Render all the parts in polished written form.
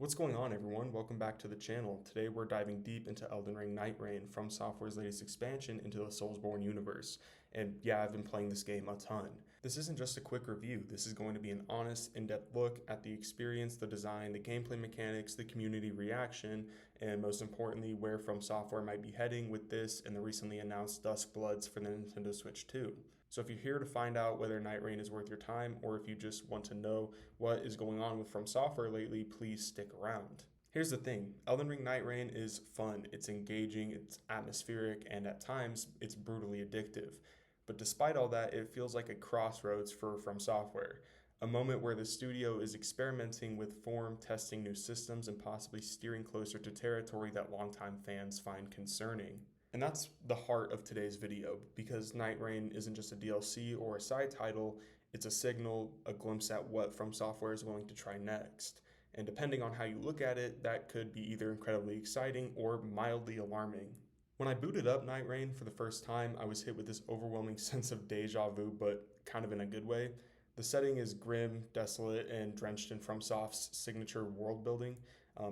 What's going on, everyone? Welcome back to the channel. Today we're diving deep into Elden Ring Nightreign, From Software's latest expansion into the Soulsborne universe. And yeah, I've been playing this game a ton. This isn't just a quick review. This is going to be an honest, in-depth look at the experience, the design, the gameplay mechanics, the community reaction, and most importantly, where From Software might be heading with this and the recently announced Duskbloods for the Nintendo Switch 2. So if you're here to find out whether Nightreign is worth your time, or if you just want to know what is going on with From Software lately, please stick around. Here's the thing, Elden Ring Nightreign is fun, it's engaging, it's atmospheric, and at times it's brutally addictive. But despite all that, it feels like a crossroads for From Software. A moment where the studio is experimenting with form, testing new systems, and possibly steering closer to territory that longtime fans find concerning. And that's the heart of today's video, because Nightreign isn't just a DLC or a side title, it's a signal, a glimpse at what From Software is willing to try next. And depending on how you look at it, that could be either incredibly exciting or mildly alarming. When I booted up Nightreign for the first time, I was hit with this overwhelming sense of deja vu, but kind of in a good way. The setting is grim, desolate, and drenched in FromSoft's signature world building.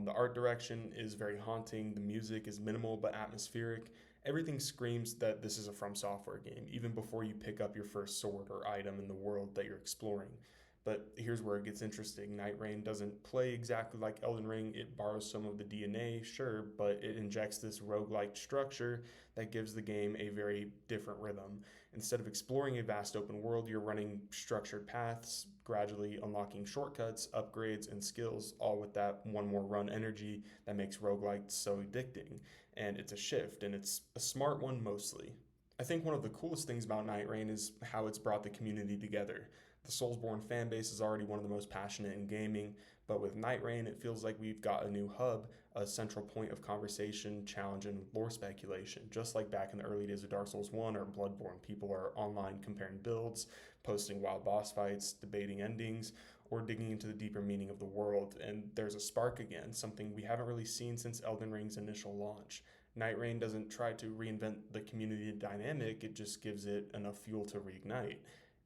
The art direction is very haunting, the music is minimal but atmospheric. Everything screams that this is a From Software game, even before you pick up your first sword or item in the world that you're exploring. But here's where it gets interesting. Nightreign doesn't play exactly like Elden Ring. It borrows some of the DNA, sure, but it injects this roguelike structure that gives the game a very different rhythm. Instead of exploring a vast open world, you're running structured paths, gradually unlocking shortcuts, upgrades, and skills, all with that one more run energy that makes roguelike so addicting. And it's a shift, and it's a smart one mostly. I think one of the coolest things about Nightreign is how it's brought the community together. The Soulsborne fanbase is already one of the most passionate in gaming, but with Nightreign, it feels like we've got a new hub, a central point of conversation, challenge, and lore speculation. Just like back in the early days of Dark Souls 1 or Bloodborne, people are online comparing builds, posting wild boss fights, debating endings, or digging into the deeper meaning of the world. And there's a spark again, something we haven't really seen since Elden Ring's initial launch. Nightreign doesn't try to reinvent the community dynamic, it just gives it enough fuel to reignite.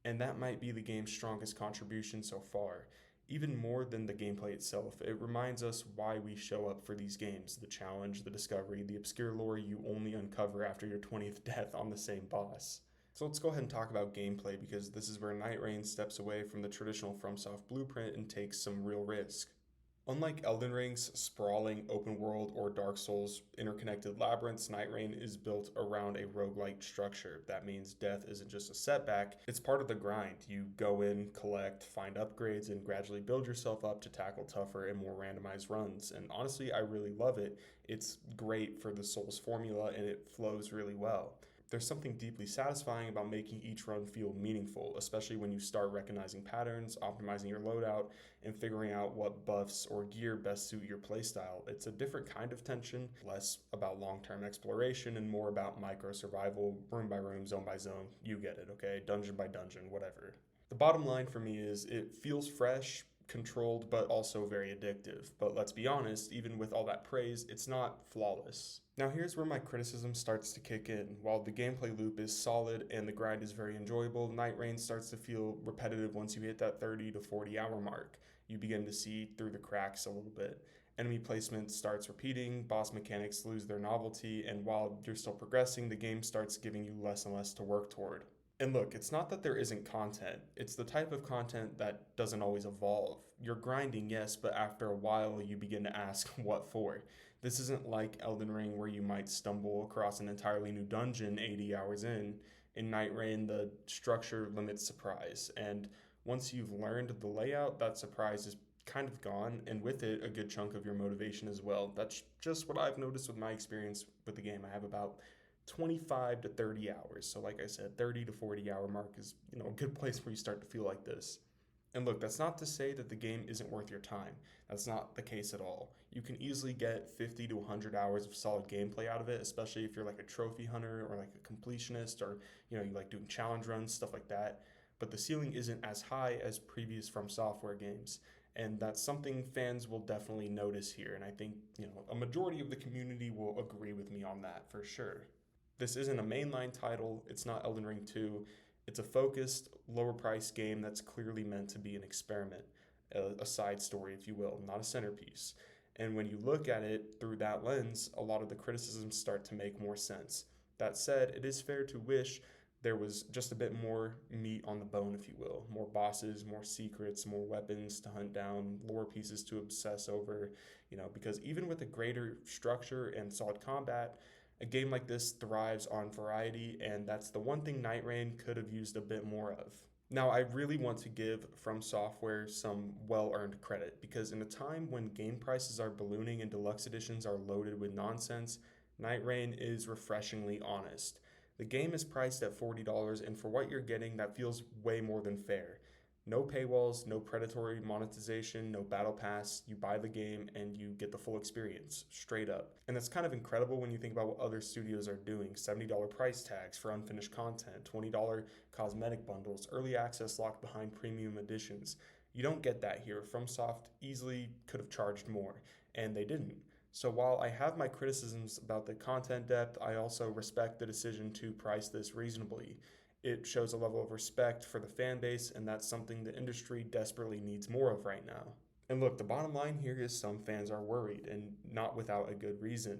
And that might be the game's strongest contribution so far. Even more than the gameplay itself, it reminds us why we show up for these games, the challenge, the discovery, the obscure lore you only uncover after your 20th death on the same boss. So let's go ahead and talk about gameplay, because this is where Nightreign steps away from the traditional FromSoft blueprint and takes some real risk. Unlike Elden Ring's sprawling open world or Dark Souls interconnected labyrinths, Nightreign is built around a roguelike structure. That means death isn't just a setback, it's part of the grind. You go in, collect, find upgrades, and gradually build yourself up to tackle tougher and more randomized runs. And honestly, I really love it. It's great for the Souls formula and it flows really well. There's something deeply satisfying about making each run feel meaningful, especially when you start recognizing patterns, optimizing your loadout, and figuring out what buffs or gear best suit your playstyle. It's a different kind of tension, less about long-term exploration and more about micro survival, room by room, zone by zone. You get it, okay? Dungeon by dungeon, whatever. The bottom line for me is it feels fresh, controlled, but also very addictive. But let's be honest, even with all that praise, it's not flawless. Now here's where my criticism starts to kick in. While the gameplay loop is solid and the grind is very enjoyable, Nightreign starts to feel repetitive once you hit that 30 to 40 hour mark. You begin to see through the cracks a little bit. Enemy placement starts repeating, boss mechanics lose their novelty, and while you're still progressing, the game starts giving you less and less to work toward. And look, it's not that there isn't content. It's the type of content that doesn't always evolve. You're grinding, yes, but after a while you begin to ask, what for? This isn't like Elden Ring where you might stumble across an entirely new dungeon 80 hours in. In Nightreign, the structure limits surprise, and once you've learned the layout, that surprise is kind of gone, and with it, a good chunk of your motivation as well. That's just what I've noticed with my experience with the game. I have about 25 to 30 hours. So like I said, 30 to 40 hour mark is, a good place where you start to feel like this. And look, that's not to say that the game isn't worth your time. That's not the case at all. You can easily get 50 to 100 hours of solid gameplay out of it, especially if you're like a trophy hunter or like a completionist, or you like doing challenge runs, stuff like that. But the ceiling isn't as high as previous From Software games. And that's something fans will definitely notice here. And I think, a majority of the community will agree with me on that for sure. This isn't a mainline title, it's not Elden Ring 2, it's a focused, lower priced game that's clearly meant to be an experiment, a side story, if you will, not a centerpiece. And when you look at it through that lens, a lot of the criticisms start to make more sense. That said, it is fair to wish there was just a bit more meat on the bone, if you will. More bosses, more secrets, more weapons to hunt down, lore pieces to obsess over, because even with a greater structure and solid combat, a game like this thrives on variety, and that's the one thing Nightreign could have used a bit more of. Now, I really want to give From Software some well earned credit because in a time when game prices are ballooning and deluxe editions are loaded with nonsense, Nightreign is refreshingly honest. The game is priced at $40, and for what you're getting, that feels way more than fair. No paywalls, no predatory monetization, no battle pass. You buy the game and you get the full experience, straight up. And that's kind of incredible when you think about what other studios are doing. $70 price tags for unfinished content, $20 cosmetic bundles, early access locked behind premium editions. You don't get that here. FromSoft easily could have charged more, and they didn't. So while I have my criticisms about the content depth, I also respect the decision to price this reasonably. It shows a level of respect for the fan base, and that's something the industry desperately needs more of right now. And look, the bottom line here is some fans are worried, and not without a good reason.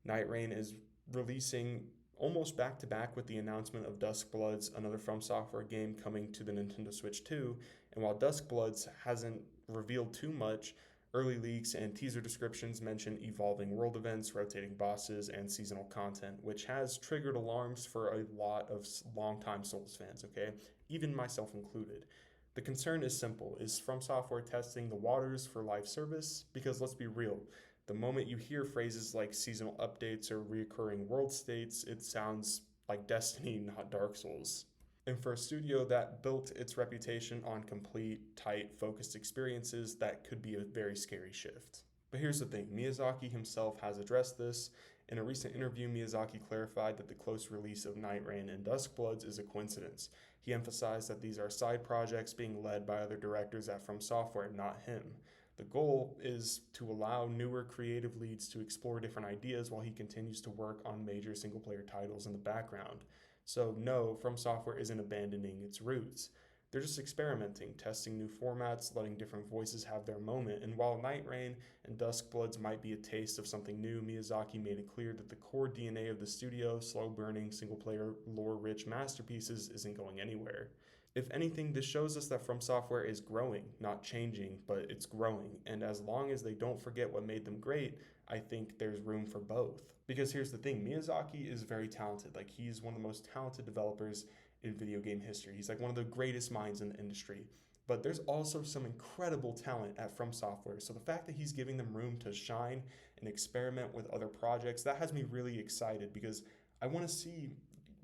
Nightreign is releasing almost back to back with the announcement of Duskbloods, another From Software game coming to the Nintendo Switch 2. And while Duskbloods hasn't revealed too much, early leaks and teaser descriptions mention evolving world events, rotating bosses, and seasonal content, which has triggered alarms for a lot of longtime Souls fans, okay? Even myself included. The concern is simple. Is From Software testing the waters for live service? Because let's be real, the moment you hear phrases like seasonal updates or reoccurring world states, it sounds like Destiny, not Dark Souls. And for a studio that built its reputation on complete, tight, focused experiences, that could be a very scary shift. But here's the thing, Miyazaki himself has addressed this. In a recent interview, Miyazaki clarified that the close release of Nightreign and Duskbloods is a coincidence. He emphasized that these are side projects being led by other directors at From Software, not him. The goal is to allow newer creative leads to explore different ideas while he continues to work on major single-player titles in the background. So no, From Software isn't abandoning its roots. They're just experimenting, testing new formats, letting different voices have their moment. And while Nightreign and Duskbloods might be a taste of something new, Miyazaki made it clear that the core DNA of the studio, slow-burning, single-player, lore-rich masterpieces, isn't going anywhere. If anything, this shows us that From Software is growing, not changing, but it's growing. And as long as they don't forget what made them great, I think there's room for both. Because here's the thing, Miyazaki is very talented. Like, he's one of the most talented developers in video game history. He's like one of the greatest minds in the industry. But there's also some incredible talent at From Software. So the fact that he's giving them room to shine and experiment with other projects, that has me really excited because I want to see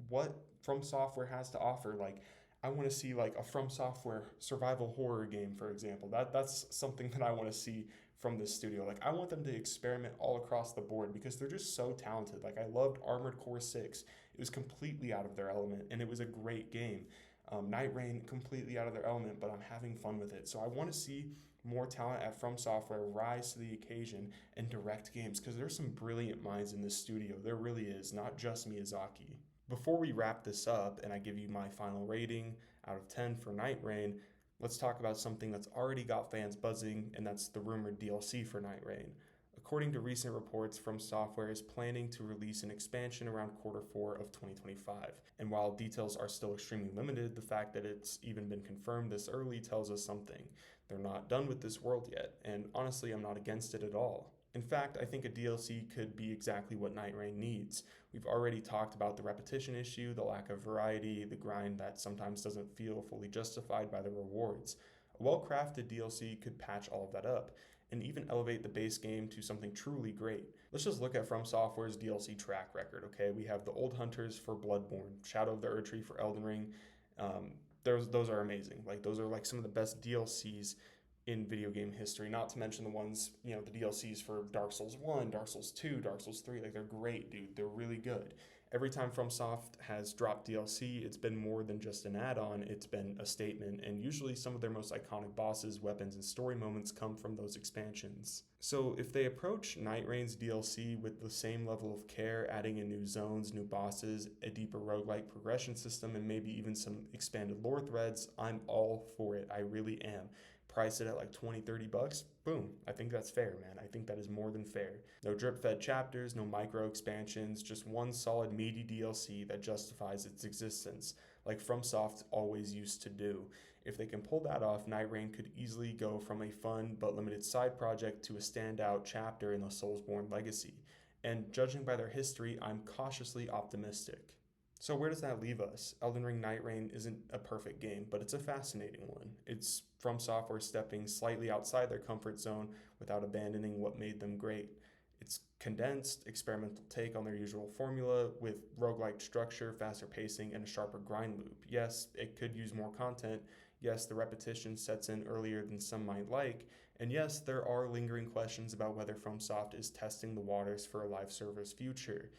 what From Software has to offer. Like, I want to see like a From Software survival horror game, for example. That's something that I want to see from this studio. Like, I want them to experiment all across the board because they're just so talented. Like, I loved Armored Core 6. It was completely out of their element, and it was a great game. Nightreign, completely out of their element, but I'm having fun with it. So I want to see more talent at From Software rise to the occasion and direct games because there's some brilliant minds in this studio. There really is, not just Miyazaki. Before we wrap this up and I give you my final rating out of 10 for Nightreign, let's talk about something that's already got fans buzzing, and that's the rumored DLC for Nightreign. According to recent reports, From Software is planning to release an expansion around Q4 of 2025. And while details are still extremely limited, the fact that it's even been confirmed this early tells us something. They're not done with this world yet, and honestly, I'm not against it at all. In fact, I think a DLC could be exactly what Nightreign needs. We've already talked about the repetition issue, the lack of variety, the grind that sometimes doesn't feel fully justified by the rewards. A well-crafted DLC could patch all of that up, and even elevate the base game to something truly great. Let's just look at From Software's DLC track record, okay? We have the Old Hunters for Bloodborne, Shadow of the Erdtree for Elden Ring. Those are amazing. Like, those are like some of the best DLCs in video game history, not to mention the ones, the DLCs for Dark Souls 1, Dark Souls 2, Dark Souls 3, like, they're great, dude. They're really good. Every time FromSoft has dropped DLC, it's been more than just an add-on, it's been a statement, and usually some of their most iconic bosses, weapons, and story moments come from those expansions. So if they approach Nightreign's DLC with the same level of care, adding in new zones, new bosses, a deeper roguelike progression system, and maybe even some expanded lore threads, I'm all for it. I really am. price it at like 20, 30 bucks, boom, I think that's fair, man. I think that is more than fair. No drip fed chapters, no micro expansions, just one solid meaty DLC that justifies its existence, like FromSoft always used to do. If they can pull that off, Nightreign could easily go from a fun but limited side project to a standout chapter in the Soulsborne legacy. And judging by their history, I'm cautiously optimistic. So where does that leave us? Elden Ring Nightreign isn't a perfect game, but it's a fascinating one. It's From Software stepping slightly outside their comfort zone without abandoning what made them great. It's condensed, experimental take on their usual formula with roguelike structure, faster pacing, and a sharper grind loop. Yes, it could use more content. Yes, the repetition sets in earlier than some might like. And yes, there are lingering questions about whether FromSoft is testing the waters for a live service future.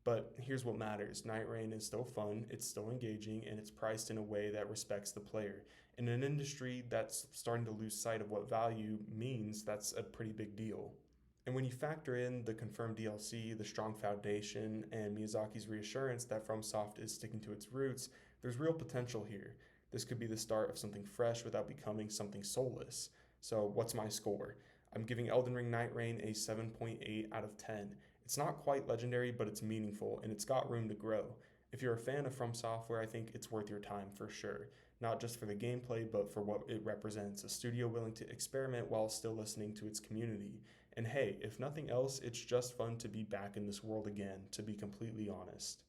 But here's what matters. Nightreign is still fun, it's still engaging, and it's priced in a way that respects the player. In an industry that's starting to lose sight of what value means, that's a pretty big deal. And when you factor in the confirmed DLC, the strong foundation, and Miyazaki's reassurance that FromSoft is sticking to its roots, there's real potential here. This could be the start of something fresh without becoming something soulless. So what's my score? I'm giving Elden Ring Nightreign a 7.8 out of 10. It's not quite legendary, but it's meaningful, and it's got room to grow. If you're a fan of From Software, I think it's worth your time for sure. Not just for the gameplay, but for what it represents, a studio willing to experiment while still listening to its community. And hey, if nothing else, it's just fun to be back in this world again, to be completely honest.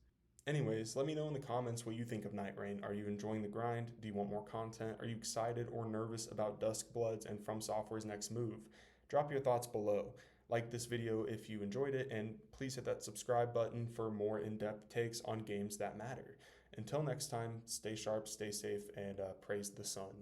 Anyways, let me know in the comments what you think of Nightreign. Are you enjoying the grind? Do you want more content? Are you excited or nervous about Duskbloods and From Software's next move? Drop your thoughts below. Like this video if you enjoyed it, and please hit that subscribe button for more in-depth takes on games that matter. Until next time, stay sharp, stay safe, and praise the sun.